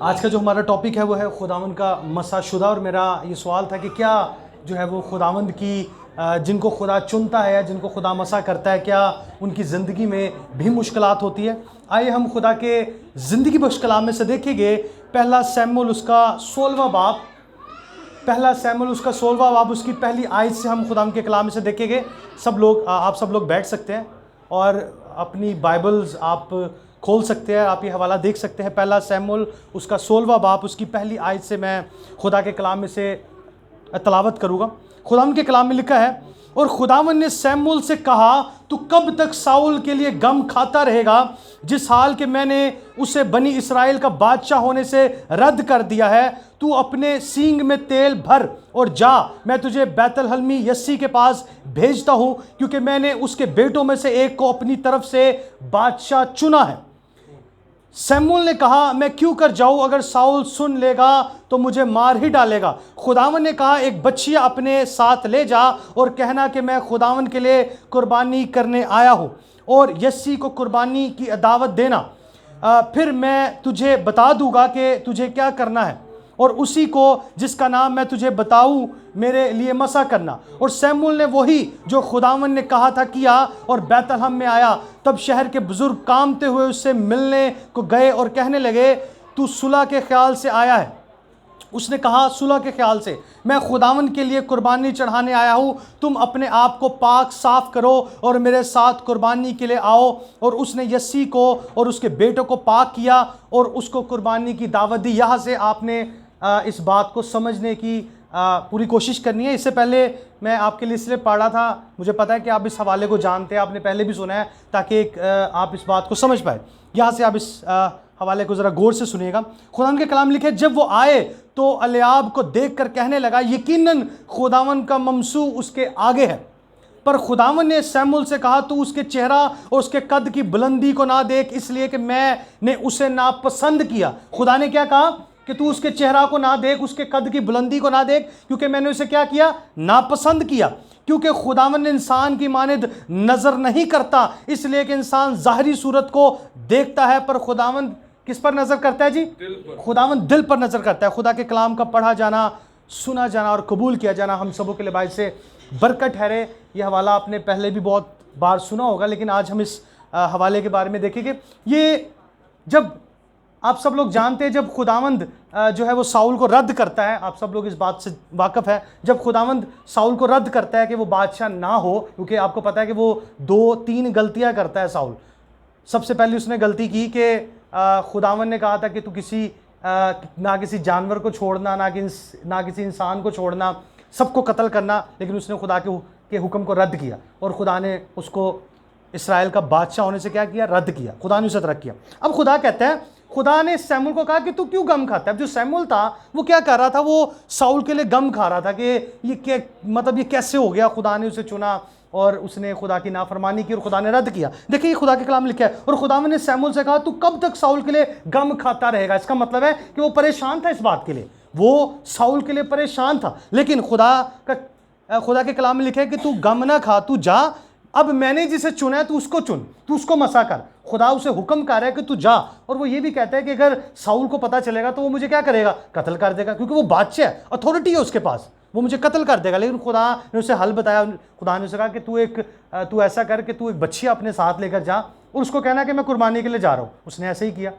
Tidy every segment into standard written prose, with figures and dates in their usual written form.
आज का जो हमारा टॉपिक है वो है खुदावंद का मसाशुदा। और मेरा ये सवाल था कि क्या जो है वो खुदावंद की जिनको खुदा चुनता है, जिनको खुदा मसा करता है, क्या उनकी ज़िंदगी में भी मुश्किलात होती है। आइए हम खुदा के ज़िंदगी बख्श कलाम में से देखेंगे पहला सैमुएल उसका 16वां बाब उसकी पहली आयत से हम खुदा के कलाम में से देखेंगे। आप सब लोग बैठ सकते हैं और अपनी बाइबल्स आप खोल सकते हैं, आप ये हवाला देख सकते हैं। पहला सैमुएल उसका 16वां बाब उसकी पहली आयत से मैं खुदा के कलाम में से तलावत करूँगा। खुदावंद के कलाम में लिखा है, और खुदावंद ने सैमुएल से कहा, तू कब तक साउल के लिए गम खाता रहेगा, जिस हाल के मैंने उसे बनी इसराइल का बादशाह होने से रद्द कर दिया है। तू अपने सींग में तेल भर और जा, मैं तुझे बैतलहमी यस्सी के पास भेजता हूँ, क्योंकि मैंने उसके बेटों में से एक को अपनी तरफ से बादशाह चुना है। सैमुएल ने कहा, मैं क्यों कर जाऊं, अगर साउल सुन लेगा तो मुझे मार ही डालेगा। खुदावन ने कहा, एक बच्चिया अपने साथ ले जा और कहना कि मैं खुदावन के लिए कुर्बानी करने आया हूं, और यस्सी को कुर्बानी की दावत देना, फिर मैं तुझे बता दूंगा कि तुझे क्या करना है, और उसी को जिसका नाम मैं तुझे बताऊं मेरे लिए मसा करना। और सैमुएल ने वही जो खुदावन ने कहा था किया और बैतलहम में आया। तब शहर के बुजुर्ग कामते हुए उससे मिलने को गए और कहने लगे, तू सुलह के ख्याल से आया है। उसने कहा, सुलह के ख्याल से, मैं खुदावन के लिए कुर्बानी चढ़ाने आया हूँ, तुम अपने आप को पाक साफ करो और मेरे साथ कुर्बानी के लिए आओ। और उसने यस्सी को और उसके बेटों को पाक किया और उसको कुर्बानी की दावत दी। यहाँ से आपने इस बात को समझने की पूरी कोशिश करनी है। इससे पहले मैं आपके लिए इसलिए पढ़ा था, मुझे पता है कि आप इस हवाले को जानते हैं, आपने पहले भी सुना है, ताकि आप इस बात को समझ पाए। यहाँ से आप इस हवाले को ज़रा गौर से सुनिएगा। खुदावन के कलाम लिखे, जब वो आए तो अलियाब को देख कर कहने लगा, यकीनन खुदावन का ममसू उसके आगे है। पर खुदावन ने सैमुएल से कहा, तू उसके चेहरा और उसके कद की बुलंदी को ना देख, इसलिए कि मैंने उसे नापसंद किया। खुदा ने क्या कहा कि तू उसके चेहरा को ना देख, उसके कद की बुलंदी को ना देख, क्योंकि मैंने उसे क्या किया, नापसंद किया। क्योंकि खुदावंद इंसान की मानिद नजर नहीं करता, इसलिए कि इंसान ज़ाहरी सूरत को देखता है, पर खुदावंद किस पर नजर करता है जी? खुदावंद दिल पर नजर करता है। खुदा के कलाम का पढ़ा जाना, सुना जाना और कबूल किया जाना हम सबों के लिए बाइस से बरकत ठहरे। यह हवाला आपने पहले भी बहुत बार सुना होगा, लेकिन आज हम इस हवाले के बारे में देखेंगे। ये जब आप सब लोग जानते हैं, जब खुदावंद जो है वो साउल को रद्द करता है, आप सब लोग इस बात से वाकफ़ है, जब खुदावंद साउल को रद्द करता है कि वो बादशाह ना हो, क्योंकि आपको पता है कि वो 2-3 गलतियां करता है साउल। सबसे पहले उसने गलती की कि खुदावंद ने कहा था कि तू ना किसी जानवर को छोड़ना, ना किसी इंसान को छोड़ना, सबको कत्ल करना, लेकिन उसने खुदा के हुक्म को रद्द किया और खुदा ने उसको इसराइल का बादशाह होने से क्या किया, रद्द किया। खुदा ने उसे रद्द किया। अब खुदा कहता है, खुदा ने सैमुएल को कहा कि तू क्यों गम खाता है। अब जो सैमुएल था वो क्या कर रहा था, वो साउल के लिए गम खा रहा था कि ये कैसे हो गया, खुदा ने उसे चुना और उसने खुदा की नाफरमानी की और खुदा ने रद्द किया। देखिए खुदा के कलाम लिखा है, और खुदा ने सैमुएल से कहा, तू कब तक साउल के लिए गम खाता रहेगा। इसका मतलब है कि वो परेशान था इस बात के लिए, वो साउल के लिए परेशान था। लेकिन खुदा के कलाम में लिखा है कि तू गम ना खा, तू जा, अब मैंने जिसे चुना है तू उसको चुन, तू उसको मसा कर। खुदा उसे हुक्म कर रहा है कि तू जा। और वो ये भी कहता है कि अगर साउल को पता चलेगा तो वो मुझे क्या करेगा, कत्ल कर देगा, क्योंकि वो बादशाह है, अथॉरिटी है उसके पास, वो मुझे कत्ल कर देगा। लेकिन खुदा ने उसे हल बताया। खुदा ने उसे कहा कि तू ऐसा कर कि तू एक बच्ची अपने साथ लेकर जा और उसको कहना कि मैं कुर्बानी के लिए जा रहा हूँ। उसने ऐसे ही किया,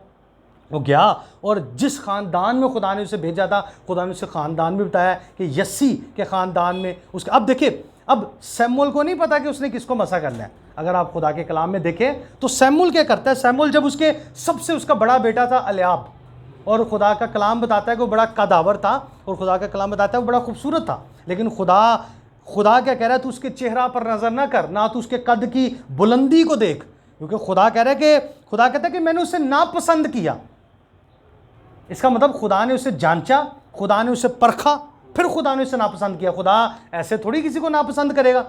वो गया और जिस ख़ानदान में खुदा ने उसे भेजा था, खुदा ने उसे ख़ानदान भी बताया कि यस्सी के ख़ानदान में उसके। अब देखिए, अब सैमुएल को नहीं पता कि उसने किसको मसा करना है। अगर आप खुदा के कलाम में देखें तो सैमुएल क्या करता है, सैमुएल जब उसका बड़ा बेटा था अलियाब, और खुदा का कलाम बताता है कि वो बड़ा कदावर था, और खुदा का कलाम बताता है वो बड़ा खूबसूरत था, लेकिन खुदा क्या कह रहा है, तू उसके चेहरा पर नज़र ना कर, ना तू उसके कद की बुलंदी को देख, क्योंकि खुदा कहता है कि मैंने उसे नापसंद किया। इसका मतलब खुदा ने उसे जांचा, खुदा ने उसे परखा, फिर खुदा ने उसे नापसंद किया। खुदा ऐसे थोड़ी किसी को नापसंद करेगा।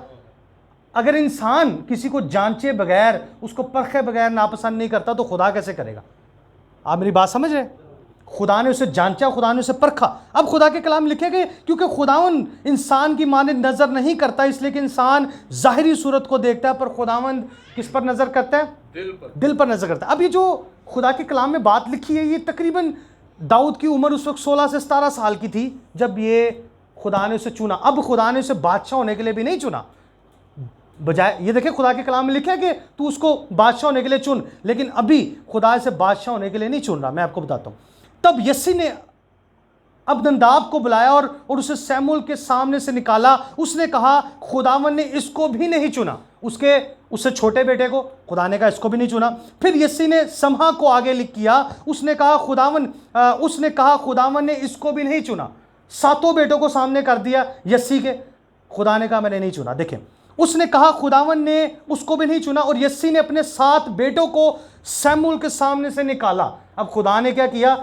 अगर इंसान किसी को जांचे बगैर, उसको परखे बगैर नापसंद नहीं करता तो खुदा कैसे करेगा। आप मेरी बात समझ रहे? खुदा ने उसे जांचा, खुदा ने उसे परखा। अब खुदा के कलाम लिखे गए, क्योंकि खुदावंद इंसान की मानिद नजर नहीं करता, इसलिए कि इंसान जाहिरी सूरत को देखता है, पर खुदावंद किस पर नजर करता है, दिल पर नजर करता है। अब ये जो खुदा के कलाम में बात लिखी है, ये तकरीबन दाऊद की उम्र उस वक्त 16 से 17 साल की थी जब ये खुदा ने उसे चुना। अब खुदा ने उसे बादशाह होने के लिए भी नहीं चुना, बजाय ये देखिए खुदा के कलाम में लिखा है कि तू उसको बादशाह होने के लिए चुन, लेकिन अभी खुदा से बादशाह होने के लिए नहीं चुन रहा। मैं आपको बताता हूं। तब यस्सी ने अबनदाब को बुलाया और उसे सैमुअल के सामने से निकाला। उसने कहा खुदावन ने इसको भी नहीं चुना, उससे छोटे बेटे को खुदा ने कहा इसको भी नहीं चुना। फिर यस्सी ने समहा को आगे लिख किया। उसने कहा खुदावन ने इसको भी नहीं चुना। सातों बेटों को सामने कर दिया यस्सी के, खुदा ने कहा मैंने नहीं चुना। देखें, उसने कहा खुदावन ने उसको भी नहीं चुना, और यस्सी ने अपने 7 बेटों को सैमुअल के सामने से निकाला। अब खुदा ने क्या किया?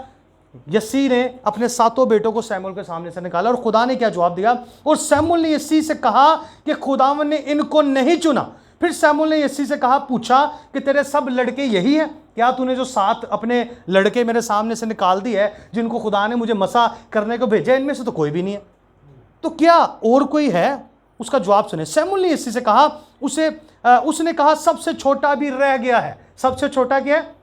यस्सी ने अपने 7 बेटों को सैमुअल के सामने से निकाला, और खुदा ने क्या जवाब दिया? और सैमुअल ने यस्सी से कहा कि खुदावन ने इनको नहीं चुना। फिर सैमुअल ने यस्सी से पूछा कि तेरे सब लड़के यही हैं? क्या तूने जो 7 अपने लड़के मेरे सामने से निकाल दिए है, जिनको खुदा ने मुझे मसा करने को भेजा, इनमें से तो कोई भी नहीं है, तो क्या और कोई है? उसका जवाब सुने। सैमुअल ने यस्सी से कहा उसने कहा सबसे छोटा भी रह गया है। सबसे छोटा क्या है?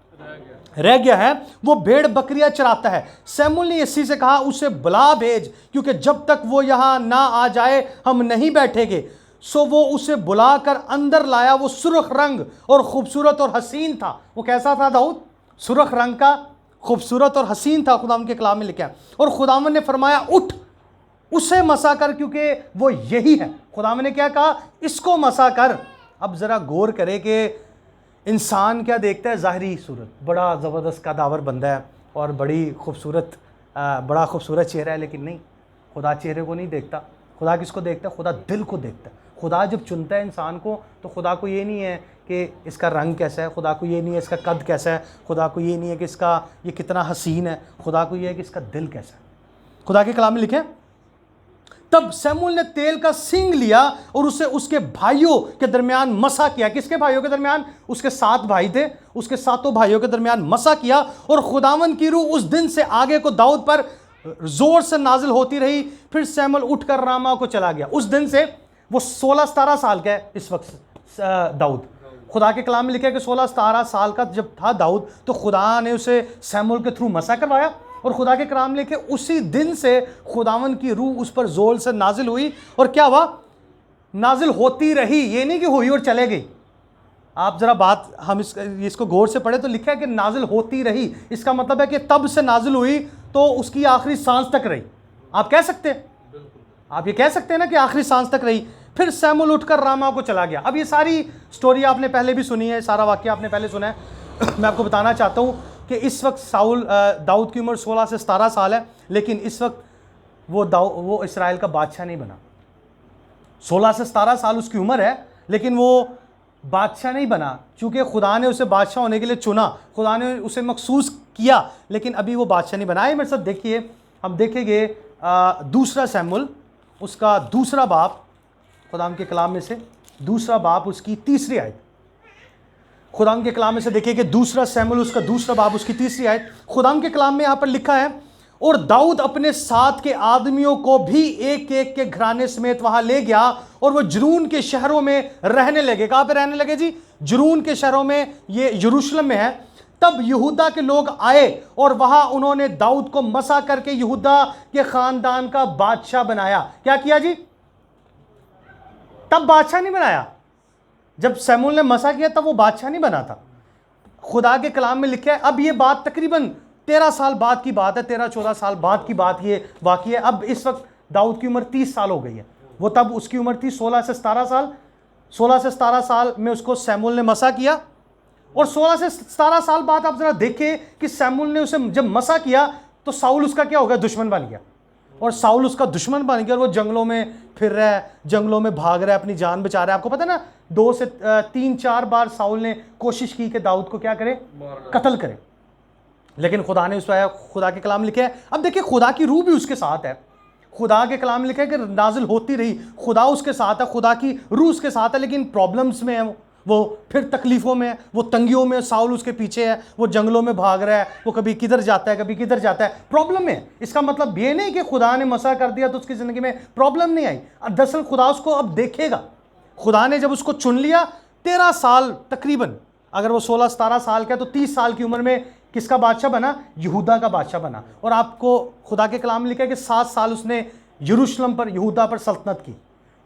रह गया है, वो भेड़ बकरियां चराता है। सैमुअल ने यस्सी से कहा उसे बुला भेज, क्योंकि जब तक वो यहां ना आ जाए हम नहीं बैठेंगे। सो वो उसे बुलाकर अंदर लाया। वो सुर्ख रंग और खूबसूरत और हसीन था। वो कैसा था दाऊद? सुर्ख रंग का, खूबसूरत और हसीन था, खुदावंद के कलाम में लिखा है। और खुदावंद ने फरमाया उठ, उसे मसा कर, क्योंकि वो यही है। खुदावंद ने क्या कहा? इसको मसा कर। अब जरा गौर करे कि इंसान क्या देखता है? ज़ाहिरी सूरत, बड़ा ज़बरदस्त कदावर बंदा है और बड़ा खूबसूरत चेहरा है, लेकिन नहीं, खुदा चेहरे को नहीं देखता। खुदा किसको देखता है? खुदा दिल को देखता है। खुदा जब चुनता है इंसान को, तो खुदा को ये नहीं है कि इसका रंग कैसा है, खुदा को ये नहीं है इसका कद कैसा है, खुदा को ये नहीं है कि ये कितना हसीन है, खुदा को ये है कि इसका दिल कैसा है। खुदा के कलाम में लिखे, तब सैमुअल ने तेल का सिंग लिया और उसे उसके भाइयों के दरमियान मसा किया। किसके भाइयों के दरमियान? उसके 7 भाई थे, उसके 7 भाइयों के दरमियान मसा किया। और खुदावन की रूह उस दिन से आगे को दाऊद पर जोर से नाजिल होती रही। फिर सैमुअल उठकर रामा को चला गया। उस दिन से, वो 16-17 साल का है इस वक्त दाऊद। खुदा के कलाम में लिखा है कि 16-17 साल का जब था दाऊद, तो खुदा ने उसे सैमुअल के थ्रू मसा करवाया। और खुदा के कलाम लिखे उसी दिन से खुदावन की रूह उस पर जोर से नाजिल हुई। और क्या हुआ? नाजिल होती रही, ये नहीं कि हुई और चले गई। आप जरा बात हम इसको गौर से पढ़े तो लिखा है कि नाजिल होती रही। इसका मतलब है कि तब से नाजिल हुई तो उसकी आखिरी सांस तक रही। आप कह सकते हैं, आप ये कह सकते हैं ना कि आखिरी सांस तक रही। फिर सैमुअल उठकर रामा को चला गया। अब ये सारी स्टोरी आपने पहले भी सुनी है, सारा वाक्य आपने पहले सुना है। मैं आपको बताना चाहता हूँ कि इस वक्त दाऊद की उम्र 16 से 17 साल है, लेकिन इस वक्त वो इसराइल का बादशाह नहीं बना। 16 से 17 साल उसकी उम्र है, लेकिन वो बादशाह नहीं बना, चूँकि खुदा ने उसे बादशाह होने के लिए चुना, खुदा ने उसे मखसूस किया, लेकिन अभी वो बादशाह नहीं बना है। मेरे साथ देखिए, हम देखेंगे दूसरा सैमुअल, उसका दूसरा बाब, खुदा के कलाम में से दूसरा बाब, उसकी 3री आयत। खुदा के कलाम में से देखिए कि दूसरा सैमुअल, उसका दूसरा बाब, उसकी 3री आयत। खुदा के कलाम में यहाँ पर लिखा है, और दाऊद अपने साथ के आदमियों को भी एक एक के घराने समेत वहां ले गया, और वो जरून के शहरों में रहने लगे। कहाँ पे रहने लगे जी? जरून के शहरों में, ये यरूशलेम में है। तब यहूदा के लोग आए और वहां उन्होंने दाऊद को मसा करके यहूदा के खानदान का बादशाह बनाया। क्या किया जी? तब बादशाह नहीं बनाया, जब सैमुअल ने मसा किया तब वो बादशाह नहीं बना था। खुदा के कलाम में लिखा है, अब ये बात तकरीबन 13 साल बाद की बात है, 13-14 साल बाद की बात ये वाक़ई है। अब इस वक्त दाऊद की उम्र 30 साल हो गई है। वो तब उसकी उम्र थी 16 से 17 साल। 16 से 17 साल में उसको सैमुअल ने मसा किया, और 16 से 17 साल बाद आप जरा देखें कि सैमुअल ने उसे जब मसा किया तो साउल उसका क्या हो गया? दुश्मन बन गया। और साउल उसका दुश्मन बन गया, और वो जंगलों में फिर रहा है, जंगलों में भाग रहा है, अपनी जान बचा रहा है। आपको पता है ना, 2 से 3-4 बार साउल ने कोशिश की कि दाऊद को क्या करे? कत्ल करे, लेकिन खुदा ने उस पर, खुदा के कलाम लिखे है। अब देखिए, खुदा की रूह भी उसके साथ है। खुदा के कलाम लिखे है कि नाजिल होती रही, खुदा उसके साथ है, खुदा की रूह उसके साथ है, लेकिन प्रॉब्लम्स में है वो फिर तकलीफ़ों में है, वो तंगियों में। साउल उसके पीछे है, वो जंगलों में भाग रहा है, वो कभी किधर जाता है, कभी किधर जाता है, प्रॉब्लम में। इसका मतलब ये नहीं कि खुदा ने मसा कर दिया तो उसकी ज़िंदगी में प्रॉब्लम नहीं आई। दरअसल खुदा उसको अब देखेगा। खुदा ने जब उसको चुन लिया, 13 साल तकरीबन, अगर वो 16-17 साल का है तो 30 साल की उम्र में किसका बादशाह बना? यहूदा का बादशाह बना। और आपको खुदा के कलाम में लिखा है कि 7 साल उसने यरूशलेम पर, यहूदा पर सल्तनत की।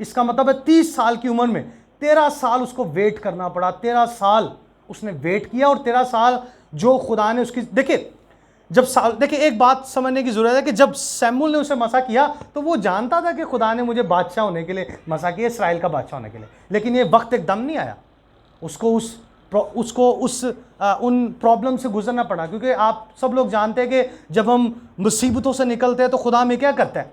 इसका मतलब है 30 साल की उम्र में 13 साल उसको वेट करना पड़ा। 13 साल उसने वेट किया और 13 साल जो खुदा ने उसकी, देखिए जब साल, देखिए एक बात समझने की ज़रूरत है कि जब सैमुअल ने उसे मसा किया तो वो जानता था कि खुदा ने मुझे बादशाह होने के लिए मसा किया, इसराइल का बादशाह होने के लिए। लेकिन ये वक्त एकदम नहीं आया, उसको उन प्रॉब्लम से गुजरना पड़ा। क्योंकि आप सब लोग जानते हैं कि जब हम मुसीबतों से निकलते हैं तो खुदा में क्या करता है?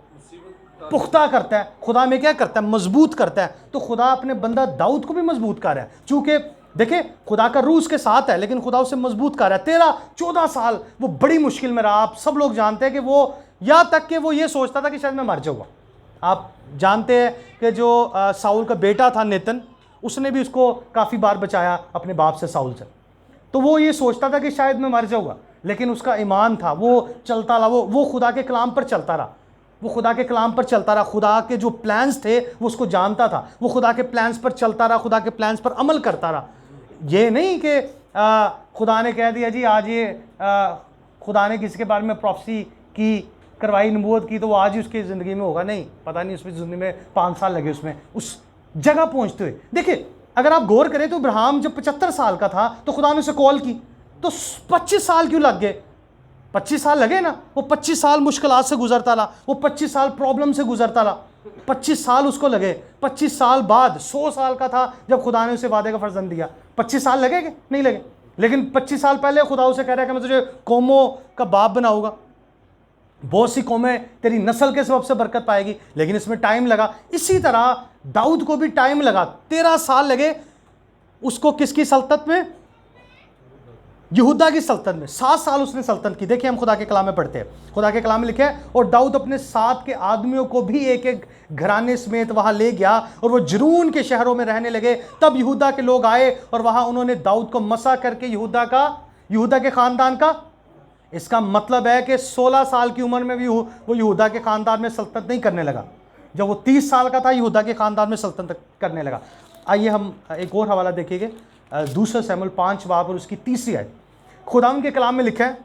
पुख्ता करता है। खुदा में क्या करता है? मजबूत करता है। तो खुदा अपने बंदा दाऊद को भी मजबूत कर रहा है। चूंकि देखिए खुदा का रूह उसके साथ है, लेकिन खुदा उसे मजबूत कर रहा है। 13-14 साल वो बड़ी मुश्किल में रहा। आप सब लोग जानते हैं कि वो यहाँ तक कि वो ये सोचता था कि शायद मैं मर जाऊँगा। आप जानते हैं कि जो साउल का बेटा था नेतन, उसने भी उसको काफ़ी बार बचाया अपने बाप से, साउल से। तो वो ये सोचता था कि शायद मैं मर जाऊँगा, लेकिन उसका ईमान था, वो चलता रहा, वो खुदा के कलाम पर चलता रहा। वो खुदा के कलाम पर चलता रहा। खुदा के जो प्लान्स थे वो उसको जानता था। वो खुदा के प्लान्स पर चलता रहा, खुदा के प्लान्स पर अमल करता रहा। ये नहीं कि खुदा ने कह दिया जी आज ये खुदा ने किसी के बारे में प्रोफेसी की, करवाई, नबूवत की, तो वो आज ही उसकी ज़िंदगी में होगा। नहीं, पता नहीं उसकी ज़िंदगी में 5 साल लगे उसमें उस जगह पहुंचते हुए। देखिए अगर आप गौर करें तो इब्राहिम जब 75 साल का था तो खुदा ने उसे कॉल की, तो 25 साल क्यों लग गए? 25 साल लगे ना। वो 25 साल मुश्किलात से गुजरता रहा, वो 25 साल प्रॉब्लम से गुजरता रहा, 25 साल उसको लगे। 25 साल बाद 100 साल का था जब खुदा ने उसे वादे का फर्जंद दिया। 25 साल लगेंगे? नहीं लगे। लेकिन 25 साल पहले खुदा उसे कह रहा है कि मैं तुझे कौमों का बाप बनाऊंगा, बहुत सी कौमें तेरी नस्ल के सबब से बरकत पाएगी। लेकिन इसमें टाइम लगा। इसी तरह दाऊद को भी टाइम लगा, 13 साल लगे उसको। किसकी सल्तनत में? यहूदा की सल्तनत में। 7 साल उसने सल्तनत की। देखिए हम खुदा के कलाम में पढ़ते हैं, खुदा के कलाम में लिखे है, और दाऊद अपने साथ के आदमियों को भी एक एक घराने समेत वहां ले गया और वो जरून के शहरों में रहने लगे। तब यहूदा के लोग आए और वहां उन्होंने दाऊद को मसा करके यहूदा के खानदान का, इसका मतलब है कि 16 साल की उम्र में भी वो यहूदा के खानदान में सल्तनत नहीं करने लगा। जब वो 30 साल का था यहूदा के खानदान में सल्तनत करने लगा। आइए हम एक और हवाला देखिएगा, 2 शमूएल 5 बाब और उसकी 3री आयत। खुदावंद के कलाम में लिखा है,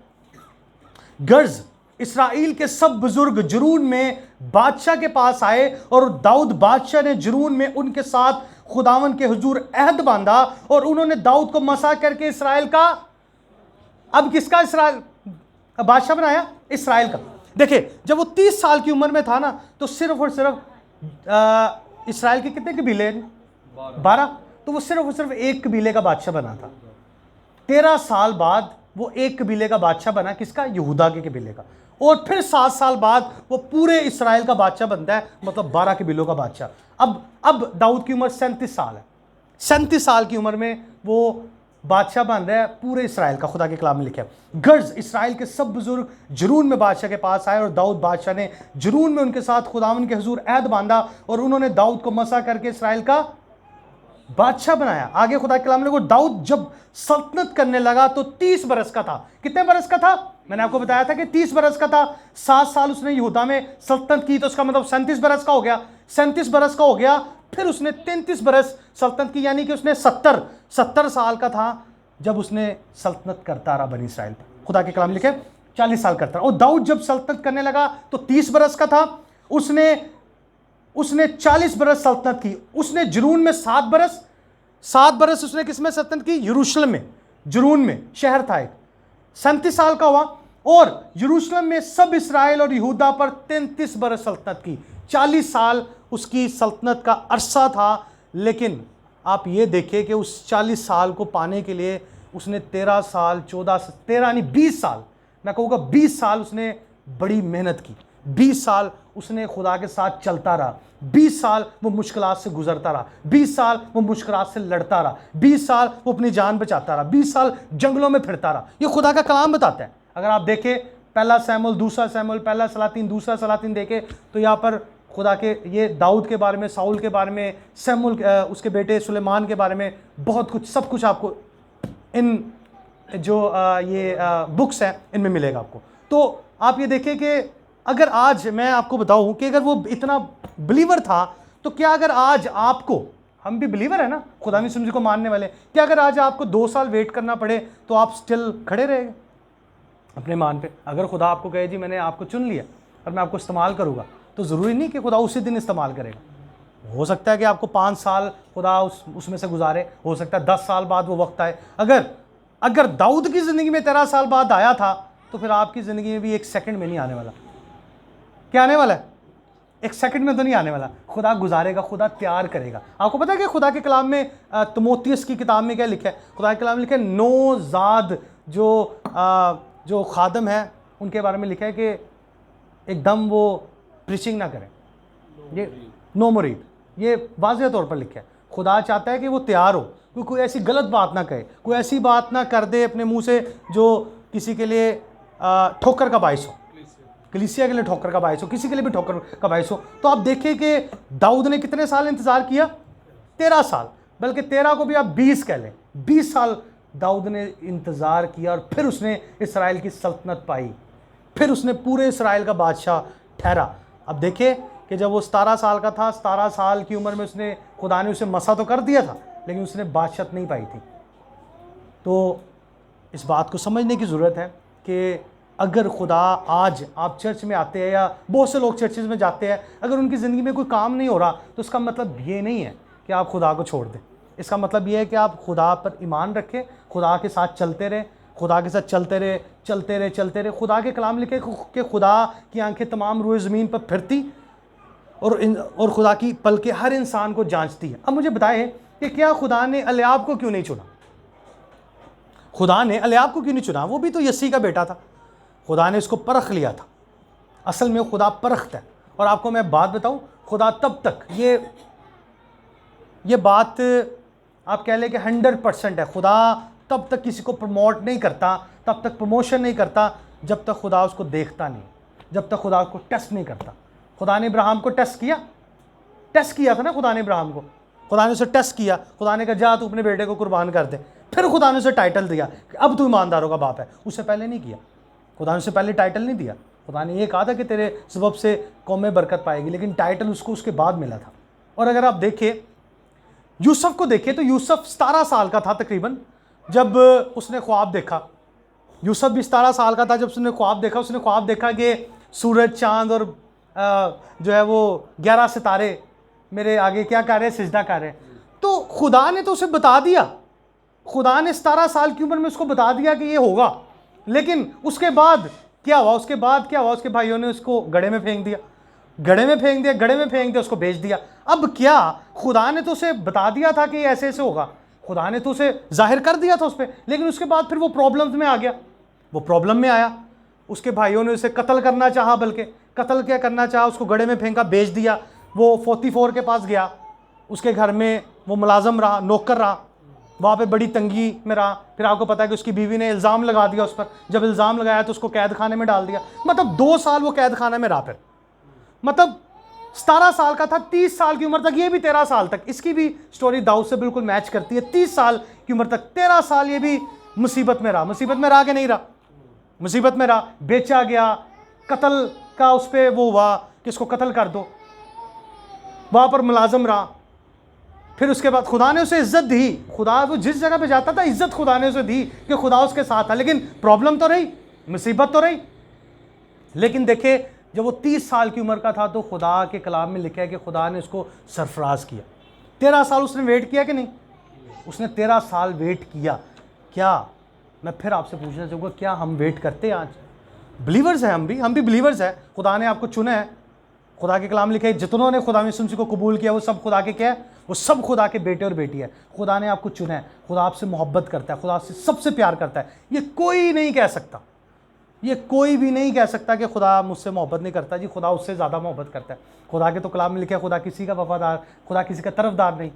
गर्ज इसराइल के सब बुजुर्ग जरून में बादशाह के पास आए और दाऊद बादशाह ने जरून में उनके साथ खुदावंद के हुजूर अहद बांधा और उन्होंने दाऊद को मसा करके इसराइल का, अब किसका इसराइल बादशाह बनाया? इसराइल का। देखिए जब वो 30 साल की उम्र में था ना, तो सिर्फ और सिर्फ इसराइल के कितने कबीले? 12। तो वो सिर्फ और सिर्फ एक कबीले का बादशाह बना था। 13 साल बाद वो एक कबीले का बादशाह बना, किसका? यहूदा के कबीले का। और फिर 7 साल बाद वो पूरे इसराइल का बादशाह बनता है, मतलब 12 कबीलों का बादशाह। अब दाऊद की उम्र 37 साल है। 37 साल की उम्र में वो बादशाह बन रहा है पूरे इसराइल का। खुदा के कलाम में लिखा है, गर्ज इसराइल के सब बुजुर्ग जरून में बादशाह के पास आए और दाऊद बादशाह ने जरून में उनके साथ खुदावन के हुजूर अहद बांधा और उन्होंने दाऊद को मसा करके इसराइल का बादशाह बनाया। आगे खुदा के कलाम में लिखा, दाऊद जब सल्तनत करने लगा तो 30 बरस का था। कितने बरस का था? मैंने आपको बताया था कि 30 बरस का था। 7 साल उसने यहूदा में सल्तनत की, तो उसका मतलब 37 बरस का हो गया। 37 बरस का हो गया, फिर उसने 33 बरस सल्तनत की, यानी कि उसने 70 साल का था जब उसने सल्तनत करता रहा बनी इसराइल पर। खुदा के कलाम लिखे 40 साल करता रहा। और दाऊद जब सल्तनत करने लगा तो 30 बरस का था। उसने 40 बरस सल्तनत की। उसने जरून में 7 बरस उसने किस में सल्तनत की? यरूशलेम में, जरून में शहर था एक। 37 साल का हुआ और यरूशलेम में सब इसराइल और यहूदा पर 33 बरस सल्तनत की। 40 साल उसकी सल्तनत का अरसा था। लेकिन आप ये देखिए कि उस 40 साल को पाने के लिए उसने 13 साल 13 नहीं 20 साल, मैं कहूँगा 20 साल उसने बड़ी मेहनत की। 20 साल उसने खुदा के साथ चलता रहा। 20 साल वो मुश्किलात से गुजरता रहा। 20 साल वो मुश्किलात से लड़ता रहा। 20 साल वो अपनी जान बचाता रहा। 20 साल जंगलों में फिरता रहा। ये खुदा का कलाम बताता है। अगर आप देखें 1 शमूएल 2 शमूएल, 1 सलातीन 2 सलातीन देखें तो यहाँ पर खुदा के ये दाऊद के बारे में, साउल के बारे में, शमूएल उसके बेटे सुलेमान के बारे में बहुत कुछ, सब कुछ आपको इन जो ये बुक्स हैं इनमें मिलेगा आपको। तो आप ये देखें कि अगर आज मैं आपको बताऊं कि अगर वो इतना बिलीवर था तो क्या अगर आज आपको, हम भी बिलीवर है ना, खुदा यीशु मसीह को मानने वाले, क्या अगर आज आपको 2 साल वेट करना पड़े तो आप स्टिल खड़े रहेंगे? अपने मान पे। अगर खुदा आपको कहे जी मैंने आपको चुन लिया और मैं आपको इस्तेमाल करूँगा, तो ज़रूरी नहीं कि खुदा उसी दिन इस्तेमाल करेगा। हो सकता है कि आपको 5 साल खुदा उसमें से गुजारे, हो सकता है 10 साल बाद वो वक्त आए। अगर दाऊद की ज़िंदगी में 13 साल बाद आया था, तो फिर आपकी ज़िंदगी में भी 1 सेकंड में नहीं आने वाला। क्या आने वाला है? 1 सेकंड में तो नहीं आने वाला। खुदा गुजारेगा, खुदा तैयार करेगा। आपको पता है कि खुदा के कलाम में तिमोथियस की किताब में क्या लिखा है? खुदा के कलाम में लिखा है, नौज़ाद जो खादम है उनके बारे में लिखा है कि एकदम वो प्रीचिंग ना करें, ये नो मुरीद, ये वाज़ेह तौर पर लिखा है। खुदा चाहता है कि वो तैयार हो, कोई ऐसी गलत बात ना कहे, कोई ऐसी बात ना कर दे अपने मुंह से जो किसी के लिए ठोकर का बायस हो, कलीसिया के लिए ठोकर का बायस हो, किसी के लिए भी ठोकर का बायस हो। तो आप देखिए कि दाऊद ने कितने साल इंतज़ार किया? 13 साल, बल्कि 13 को भी आप 20 कह लें। 20 साल दाऊद ने इंतज़ार किया और फिर उसने इसराइल की सल्तनत पाई, फिर उसने पूरे इसराइल का बादशाह ठहरा। अब देखिए कि जब वो 17 साल का था, 17 साल की उम्र में उसने खुदा ने उसे मसा तो कर दिया था, लेकिन उसने बादशाहत नहीं पाई थी। तो इस बात को समझने की ज़रूरत है कि अगर खुदा आज आप चर्च में आते हैं या बहुत से लोग चर्चेज़ में जाते हैं, अगर उनकी ज़िंदगी में कोई काम नहीं हो रहा, तो इसका मतलब ये नहीं है कि आप खुदा को छोड़ दें। इसका मतलब ये है कि आप खुदा पर ईमान रखें, खुदा के साथ चलते रहें, खुदा के साथ चलते रहे। खुदा के कलाम लिखे कि खुदा की आंखें तमाम रूए ज़मीन पर फिरती और खुदा की पलकें हर इंसान को जांचती है। अब मुझे बताएं कि क्या खुदा ने एलियाब को क्यों नहीं चुना? खुदा ने एलियाब को क्यों नहीं चुना? वो भी तो यसी का बेटा था। खुदा ने इसको परख लिया था। असल में खुदा परखता है। और आपको मैं बात बताऊं, खुदा तब तक ये बात आप कह लें कि 100% है। खुदा तब तक किसी को प्रमोट नहीं करता, तब तक प्रमोशन नहीं करता, जब तक खुदा उसको देखता नहीं, जब तक खुदा उसको टेस्ट नहीं करता। खुदा ने इब्राहिम को टेस्ट किया था ना। खुदा ने इब्राहिम को, खुदा ने उसे टेस्ट किया। खुदा ने कहा जा तू अपने बेटे को कुर्बान कर दे। फिर खुदा ने उसे टाइटल दिया कि अब तू ईमानदारों का बाप है। उससे पहले नहीं किया। खुदा ने उससे पहले टाइटल नहीं दिया। खुदा ने ये कहा था कि तेरे सबब से कौम में बरकत पाएगी, लेकिन टाइटल उसको उसके बाद मिला था। और अगर आप देखें यूसुफ को देखें, तो यूसुफ 17 साल का था तकरीबन जब उसने ख्वाब देखा। यूसुफ भी 17 साल का था जब उसने ख्वाब देखा। उसने ख्वाब देखा कि सूरज, चांद और जो है वो 11 सितारे मेरे आगे क्या कर रहे हैं? सिजदा कर रहे हैं। तो खुदा ने तो उसे बता दिया। खुदा ने 17 साल की उम्र में उसको बता दिया कि ये होगा। लेकिन उसके बाद क्या हुआ? उसके भाइयों ने उसको गड्ढे में फेंक दिया, उसको बेच दिया। अब क्या? खुदा ने तो उसे बता दिया था कि ऐसे ऐसे होगा, खुदा ने तो उसे जाहिर कर दिया था उस पर, लेकिन उसके बाद फिर वो प्रॉब्लम में आ गया। वो प्रॉब्लम में आया, उसके भाइयों ने उसे कत्ल करना चाहा, बल्कि कत्ल क्या करना चाहा, उसको गड्ढे में फेंका, बेच दिया। वो 44 के पास गया, उसके घर में वो मुलाजम रहा, नौकर रहा, वहाँ पे बड़ी तंगी में रहा। फिर आपको पता है कि उसकी बीवी ने इल्ज़ाम लगा दिया उस पर। जब इल्ज़ाम लगाया तो उसको कैद खाने में डाल दिया। मतलब 2 साल वो कैद खाने में रहा। फिर मतलब 17 साल का था, 30 साल की उम्र तक, ये भी 13 साल तक। इसकी भी स्टोरी दाऊद से बिल्कुल मैच करती है। 30 साल की उम्र तक, 13 साल ये भी मुसीबत में रहा कि नहीं रहा? मुसीबत में रहा, बेचा गया, कत्ल का उस पर वो हुआ कि इसको कत्ल कर दो, वहाँ पर मुलाजम रहा। फिर उसके बाद खुदा ने उसे इज्जत दी। खुदा वो जिस जगह पे जाता था, इज्जत खुदा ने उसे दी कि खुदा उसके साथ था। लेकिन प्रॉब्लम तो रही, मुसीबत तो रही। लेकिन देखे जब वो 30 साल की उम्र का था, तो खुदा के कलाम में लिखा है कि खुदा ने उसको सरफराज किया। 13 साल उसने वेट किया कि नहीं? उसने 13 साल वेट किया। क्या मैं फिर आपसे पूछना चाहूँगा, क्या हम वेट करते हैं? आज बिलीवर्स हैं, हम भी बिलीवर्स हैं। खुदा ने आपको चुना है। खुदा के कलाम लिखा है जितनों ने खुदा यीशु मसीह को कबूल किया वो सब खुदा के क्या है? वो सब खुदा के बेटे और बेटी है। खुदा ने आपको चुना है। खुदा आपसे मोहब्बत करता है, खुदा आपसे सबसे प्यार करता है। ये कोई नहीं कह सकता, ये कोई भी नहीं कह सकता कि खुदा मुझसे मोहब्बत नहीं करता। जी खुदा उससे ज़्यादा मोहब्बत करता है। खुदा के तो कलाम में लिखा है खुदा किसी का वफादार, खुदा किसी का तरफदार नहीं,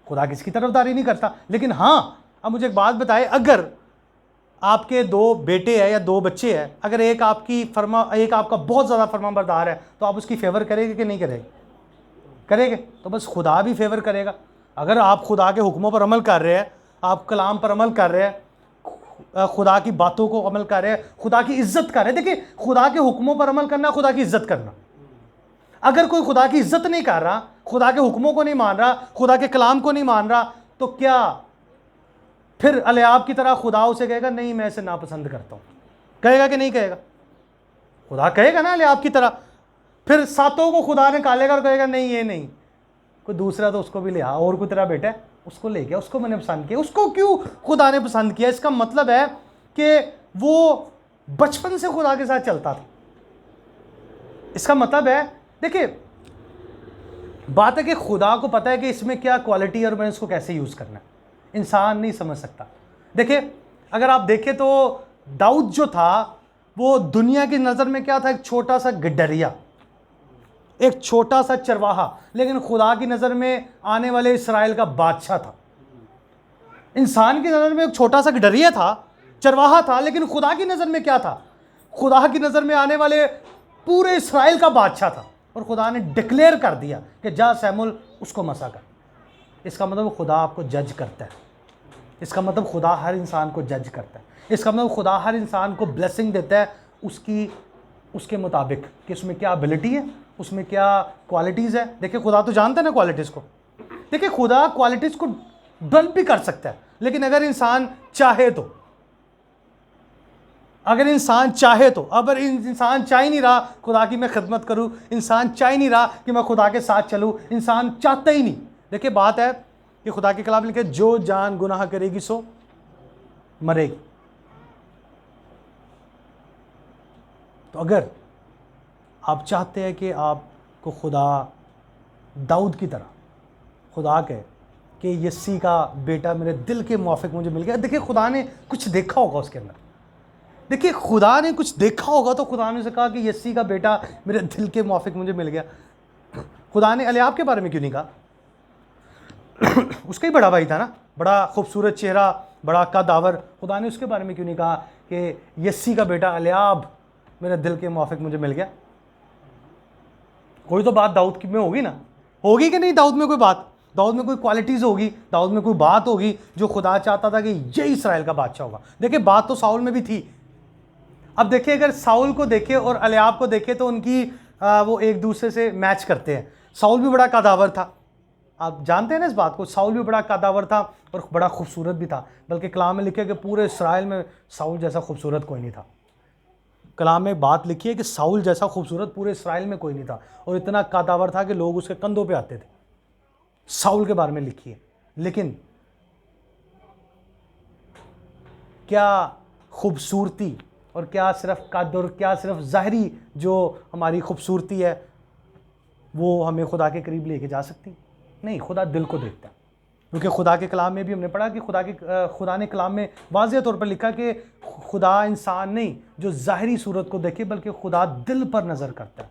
खुदा किसी की तरफदारी नहीं करता। लेकिन हाँ, अब मुझे एक बात बताए, अगर आपके 2 बेटे हैं या 2 बच्चे हैं, अगर एक आपका बहुत ज़्यादा फरमाबरदार है, तो आप उसकी फेवर करेंगे कि नहीं करेंगे? तो बस खुदा भी फेवर करेगा। अगर आप खुदा के हुक्मों पर अमल कर रहे हैं, आप कलाम पर अमल कर रहे हैं, खुदा की बातों को अमल कर रहे हैं, खुदा की इज्जत कर रहे हैं। देखिए, खुदा के हुक्मों पर अमल करना, खुदा की इज्जत करना। अगर कोई खुदा की इज्जत नहीं कर रहा, खुदा के हुक्मों को नहीं मान रहा, खुदा के कलाम को नहीं मान रहा, तो क्या फिर एलियाब की तरह खुदा उसे कहेगा नहीं मैं इसे नापसंद करता हूँ? कहेगा कि नहीं कहेगा? खुदा कहेगा ना अलियाब की तरह। फिर सातों को खुदा निकालेगा और कहेगा नहीं ये नहीं, कोई दूसरा तो उसको भी ले आ, और कोई तेरा बेटा है उसको ले गया, उसको मैंने पसंद किया। उसको क्यों खुदा ने पसंद किया? इसका मतलब है कि वो बचपन से खुदा के साथ चलता था। इसका मतलब है, देखिए बात है कि खुदा को पता है कि इसमें क्या क्वालिटी है और मैंने इसको कैसे यूज़ करना है। इंसान नहीं समझ सकता। देखिए अगर आप देखें तो दाऊद जो था वो दुनिया की नज़र में क्या था? एक छोटा सा गिडरिया, एक छोटा सा चरवाहा, लेकिन खुदा की नज़र में आने वाले इस्राएल का बादशाह था। इंसान की नज़र में एक छोटा सा गिडरिया था, चरवाहा था, लेकिन खुदा की नज़र में क्या था? खुदा की नज़र में आने वाले पूरे इस्राएल का बादशाह था। और खुदा ने डिक्लेयर कर दिया कि जा सैमुअल उसको मसा कर। इसका मतलब खुदा आपको जज करता है। इसका मतलब खुदा हर इंसान को जज करता है। इसका मतलब खुदा हर इंसान को ब्लेसिंग देता है उसके मुताबिक कि उसमें क्या एबिलिटी है, उसमें क्या क्वालिटीज़ है। देखिए खुदा तो जानता है ना क्वालिटीज़ को। देखिए खुदा क्वालिटीज़ को डंप भी कर सकता है, लेकिन अगर इंसान चाहे तो, अगर इंसान चाह ही नहीं रहा खुदा की मैं खिदमत करूं, इंसान चाह ही नहीं रहा कि मैं खुदा के साथ चलूं, इंसान चाहता ही नहीं। देखिए बात है कि खुदा के कलाम लिखे जो जान गुनाह करेगी सो मरेगी। तो अगर आप चाहते हैं कि आपको खुदा दाऊद की तरह खुदा कहे कि यस्सी का बेटा मेरे दिल के मुआफिक मुझे मिल गया, देखिए खुदा ने कुछ देखा होगा उसके अंदर। देखिए खुदा ने कुछ देखा होगा तो खुदा ने उसे कहा कि यस्सी का बेटा मेरे दिल के मुआफिक मुझे मिल गया। खुदा ने एलियाब के बारे में क्यों नहीं कहा? उसका ही बड़ा भाई था ना, बड़ा खूबसूरत चेहरा, बड़ा कदावर। खुदा ने उसके बारे में क्यों नहीं कहा कि यस्सी का बेटा एलियाब मेरे दिल के मुआफिक मुझे मिल गया? कोई तो बात दाऊद की में होगी ना, होगी कि नहीं? दाऊद में कोई बात, दाऊद में कोई क्वालिटीज़ होगी, दाऊद में कोई बात होगी जो खुदा चाहता था कि ये इस्राएल का बादशाह होगा। देखिए बात तो साउल में भी थी। अब देखिए अगर साउल को देखे और एलियाब को देखे तो उनकी वो एक दूसरे से मैच करते हैं। साउल भी बड़ा कदावर था, आप जानते हैं ना इस बात को। साउल भी बड़ा कदावर था और बड़ा खूबसूरत भी था, बल्कि कलाम में लिखे कि पूरे इस्राएल में साउल जैसा खूबसूरत कोई नहीं था। कलाम में बात लिखी है कि साउल जैसा खूबसूरत पूरे इस्राएल में कोई नहीं था, और इतना कदावर था कि लोग उसके कंधों पे आते थे। साउल के बारे में लिखी है। लेकिन क्या खूबसूरती और क्या सिर्फ कद और क्या सिर्फ ज़ाहरी जो हमारी खूबसूरती है वो हमें खुदा के करीब लेके जा सकती? नहीं, खुदा दिल को देखता है। क्योंकि खुदा के कलाम में भी हमने पढ़ा कि खुदा ने कलाम में वाज़ेह तौर पर लिखा कि खुदा इंसान नहीं जो ज़ाहरी सूरत को देखे, बल्कि खुदा दिल पर नज़र करता है।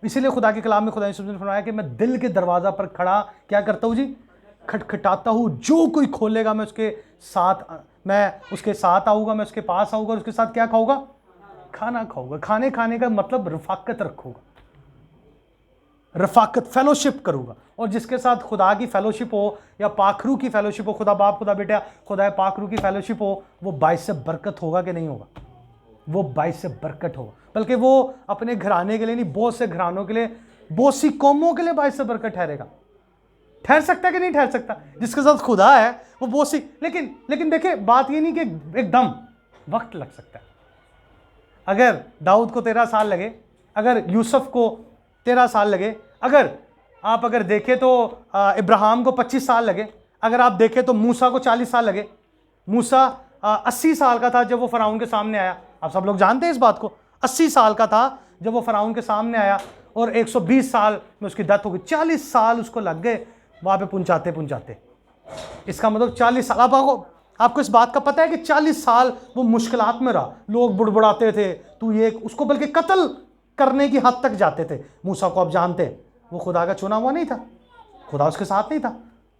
इसीलिए खुदा के कलाम में खुदा ने फरमाया कि मैं दिल के दरवाज़ा पर खड़ा क्या करता हूँ जी? खटखटाता हूँ। जो कोई खोलेगा मैं उसके साथ आऊँगा, मैं उसके पास आऊँगा और उसके साथ क्या खाऊँगा? खाना खाऊँगा। खाने का मतलब रफ़ाकत रखूँगा, रफ़ाकत, फेलोशिप करूँगा। और जिसके साथ खुदा की फेलोशिप हो या पाखरू की फेलोशिप हो, खुदा बाप, खुदा बेटा, खुदा पाखरू की फेलोशिप हो, वो बाइस बरकत होगा कि नहीं होगा? वो बाइस बरकत होगा। बल्कि वो अपने घराने के लिए नहीं, बहुत से घरानों के लिए, बहुत सी कौमों के लिए बाइस बरकत ठहरेगा। ठहर सकता है कि नहीं ठहर सकता? जिसके साथ खुदा है वो बहुत सी, लेकिन देखिए बात ये नहीं कि एकदम वक्त लग सकता है। अगर दाऊद को 13 साल लगे, अगर यूसुफ को 13 साल लगे, अगर देखें तो इब्राहिम को 25 साल लगे, अगर आप देखें तो मूसा को 40 साल लगे। मूसा 80 साल का था जब वो फ़िरौन के सामने आया। आप सब लोग जानते हैं इस बात को। 80 साल का था जब वो फ़िरौन के सामने आया और 120 साल में उसकी डेथ हो गई। 40 साल उसको लग गए वहाँ पे पहुँचाते। इसका मतलब 40 साल। आपको इस बात का पता है कि 40 साल वो मुश्किलात में रहा। लोग बुड़बुड़ाते थे, तू ये, उसको बल्कि कत्ल करने की हद तक जाते थे। मूसा को आप जानते हैं, वो खुदा का चुना हुआ नहीं था, खुदा उसके साथ नहीं था।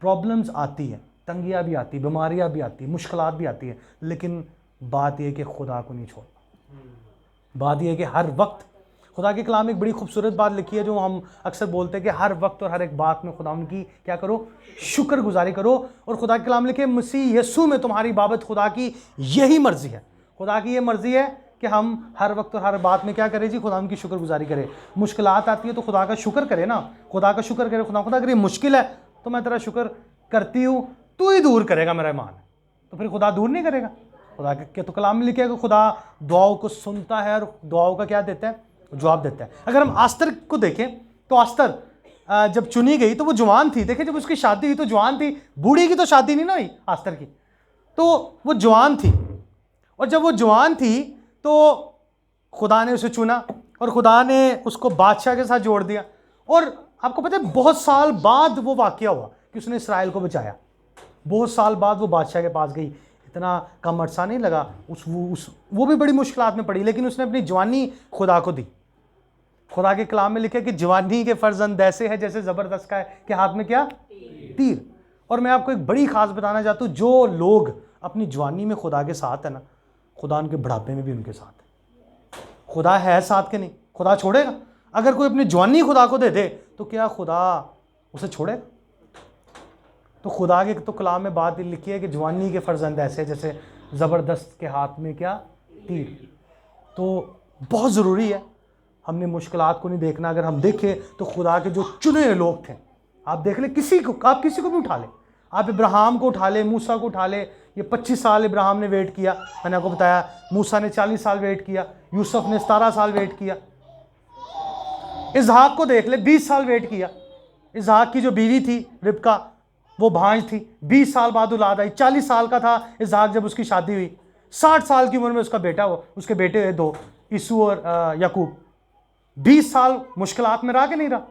प्रॉब्लम्स आती है, तंगियाँ भी आती, बीमारियाँ भी आती, मुश्किलात भी आती है, लेकिन बात यह कि खुदा को नहीं छोड़ना। बात यह है कि हर वक्त खुदा के कलाम में एक बड़ी खूबसूरत बात लिखी है जो हम अक्सर बोलते हैं कि हर वक्त और हर एक बात में खुदा उनकी क्या करो? शुक्रगुजारी करो। और खुदा के कलाम लिखे मसीह यीशु में तुम्हारी बाबत खुदा की यही मर्जी है। खुदा की ये मर्जी है कि हम हर वक्त और हर बात में क्या करें जी? खुदा उनकी शुक्रगुजारी करें। मुश्किलात आती है तो खुदा का शुक्र करे ना, खुदा का शुक्र करे। खुदा अगर ये मुश्किल है तो मैं तेरा शुक्र करती हूँ, तू ही दूर करेगा मेरा ईमान। तो फिर खुदा दूर नहीं करेगा? खुदा के तो कलाम में लिखा है कि खुदा दुआओं को सुनता है और दुआओं का क्या देता है, जवाब देता है। अगर हम आस्तर को देखें तो आस्तर जब चुनी गई तो वो जवान थी। देखिए जब उसकी शादी हुई तो जवान थी, बूढ़ी की तो शादी नहीं ना हुई आस्तर की, तो वो जवान थी। और जब वो जवान थी तो खुदा ने उसे चुना और खुदा ने उसको बादशाह के साथ जोड़ दिया। और आपको पता है बहुत साल बाद वो वाकया हुआ कि उसने इसराइल को बचाया। बहुत साल बाद वो बादशाह के पास गई, इतना कम अरसा नहीं लगा, वो भी बड़ी मुश्किलात में पड़ी, लेकिन उसने अपनी जवानी खुदा को दी। खुदा के कलाम में लिखा है कि जवानी के फर्जंद ऐसे है जैसे ज़बरदस्त का है कि हाथ में क्या, तीर। और मैं आपको एक बड़ी खास बताना चाहता हूँ, जो लोग अपनी जवानी में खुदा के साथ है ना, खुदा उनके बुढ़ापे में भी उनके साथ है। खुदा है साथ के नहीं, खुदा छोड़ेगा? अगर कोई अपनी जवानी खुदा को दे दे तो क्या खुदा उसे छोड़ेगा? तो खुदा के तो कलाम में बात लिखी है कि जवानी के फर्जंद ऐसे जैसे ज़बरदस्त के हाथ में क्या, तीर। तो बहुत ज़रूरी है, हमने मुश्किलात को नहीं देखना। अगर हम देखें तो खुदा के जो चुने हुए लोग थे, आप देख ले किसी को, आप किसी को भी उठा ले, आप इब्राहिम को उठा ले, मूसा को उठा ले। ये 25 साल इब्राहिम ने वेट किया, मैंने आपको बताया। मूसा ने 40 साल वेट किया, यूसुफ ने 17 साल वेट किया। इसहाक को देख ले, 20 साल वेट किया। इसहाक की जो बीवी थी रिबका, वो भांज थी, 20 साल बाद औलाद आई। 40 साल का था इसहाक जब उसकी शादी हुई। 60 साल की उम्र में उसका बेटा हुआ, उसके बेटे हुए 2, ईसू और याकूब। 20 साल मुश्किलात में रहा कि नहीं रहा?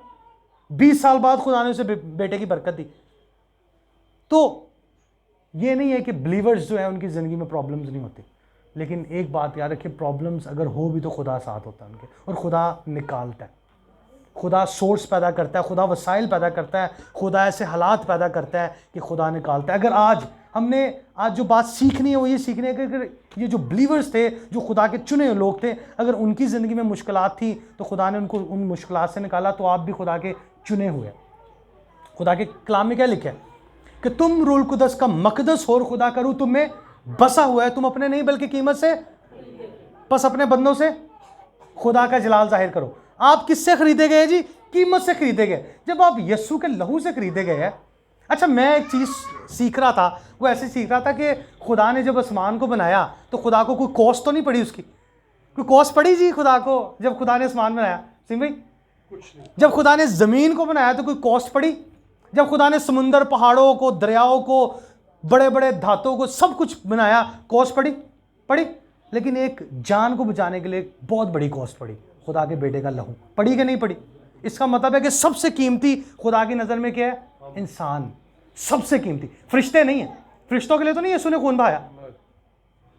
20 साल बाद खुदा ने उसे बेटे की बरकत दी। तो ये नहीं है कि बिलीवर्स जो है उनकी ज़िंदगी में प्रॉब्लम्स नहीं होती, लेकिन एक बात याद रखिए, प्रॉब्लम्स अगर हो भी तो खुदा साथ होता है उनके, और खुदा निकालता है। खुदा सोर्स पैदा करता है, खुदा वसाइल पैदा करता है, खुदा ऐसे हालात पैदा करता है कि खुदा निकालता है। अगर आज जो बात सीखनी है वो ये सीखनी है कि अगर ये जो बिलीवर्स थे, जो खुदा के चुने हुए लोग थे, अगर उनकी ज़िंदगी में मुश्किलात थी तो खुदा ने उनको उन मुश्किलात से निकाला। तो आप भी खुदा के चुने हुए। खुदा के कलाम में क्या लिखा है कि तुम रूल कुदस का मकदस हो और खुदा का रूह तुम में बसा हुआ है। तुम अपने नहीं बल्कि कीमत से, बस अपने बंदों से खुदा का जलाल जाहिर करो। आप किससे खरीदे गए जी? कीमत से खरीदे गए। जब आप यीशु के लहू से खरीदे गए हैं। अच्छा, मैं एक चीज़ सीख रहा था, वो ऐसे सीख रहा था कि खुदा ने जब आसमान को बनाया तो खुदा को कोई कॉस्ट तो नहीं पड़ी, उसकी कोई कॉस्ट पड़ी जी खुदा को जब खुदा ने आसमान बनाया? सिंह भाई कुछ नहीं। जब खुदा ने ज़मीन को बनाया तो कोई कॉस्ट पड़ी? जब खुदा ने समुंदर, पहाड़ों को, दरियाओं को, बड़े बड़े धातुओं को, सब कुछ बनाया, कॉस्ट पड़ी? लेकिन एक जान को बचाने के लिए बहुत बड़ी कॉस्ट पड़ी, खुदा के बेटे का लहू। पड़ी कि नहीं पड़ी? इसका मतलब है कि सबसे कीमती खुदा की नज़र में क्या है? इंसान सबसे कीमती। फरिश्ते नहीं है, फरिश्तों के लिए तो नहीं यीशु ने खून बहाया।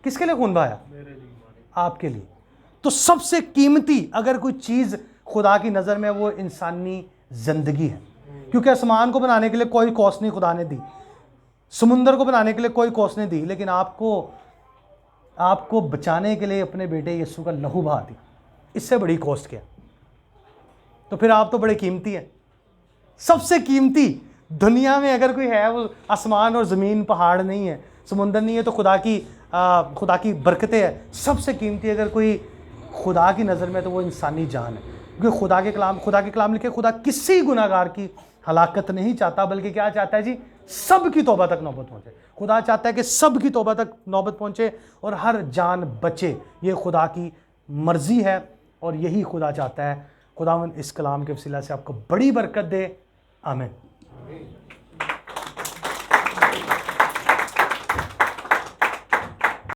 किसके लिए खून बहाया? आपके लिए। तो सबसे कीमती अगर कोई चीज़ खुदा की नज़र में वो इंसानी ज़िंदगी है, क्योंकि आसमान को बनाने के लिए कोई कॉस्ट नहीं खुदा ने दी, समुंदर को बनाने के लिए कोई कॉस्ट नहीं दी, लेकिन आपको बचाने के लिए अपने बेटे यीशु का लहू बहा दी। इससे बड़ी कॉस्ट क्या? तो फिर आप तो बड़े कीमती हैं। सबसे कीमती दुनिया में अगर कोई है वो आसमान और ज़मीन, पहाड़ नहीं है, समुंदर नहीं है, तो खुदा की बरकतें है। सबसे कीमती अगर कोई खुदा की नज़र में तो वो इंसानी जान है, क्योंकि खुदा के कलाम लिखे, खुदा किसी गुनाहगार की हलाकत नहीं चाहता, बल्कि क्या चाहता है जी? सब की तौबा तक नौबत पहुँचे। खुदा चाहता है कि सब की तौबा तक नौबत पहुँचे और हर जान बचे। ये खुदा की मर्ज़ी है और यही खुदा चाहता है। खुदावंद इस कलाम के वसीला से आपको बड़ी बरकत दे। आमीन।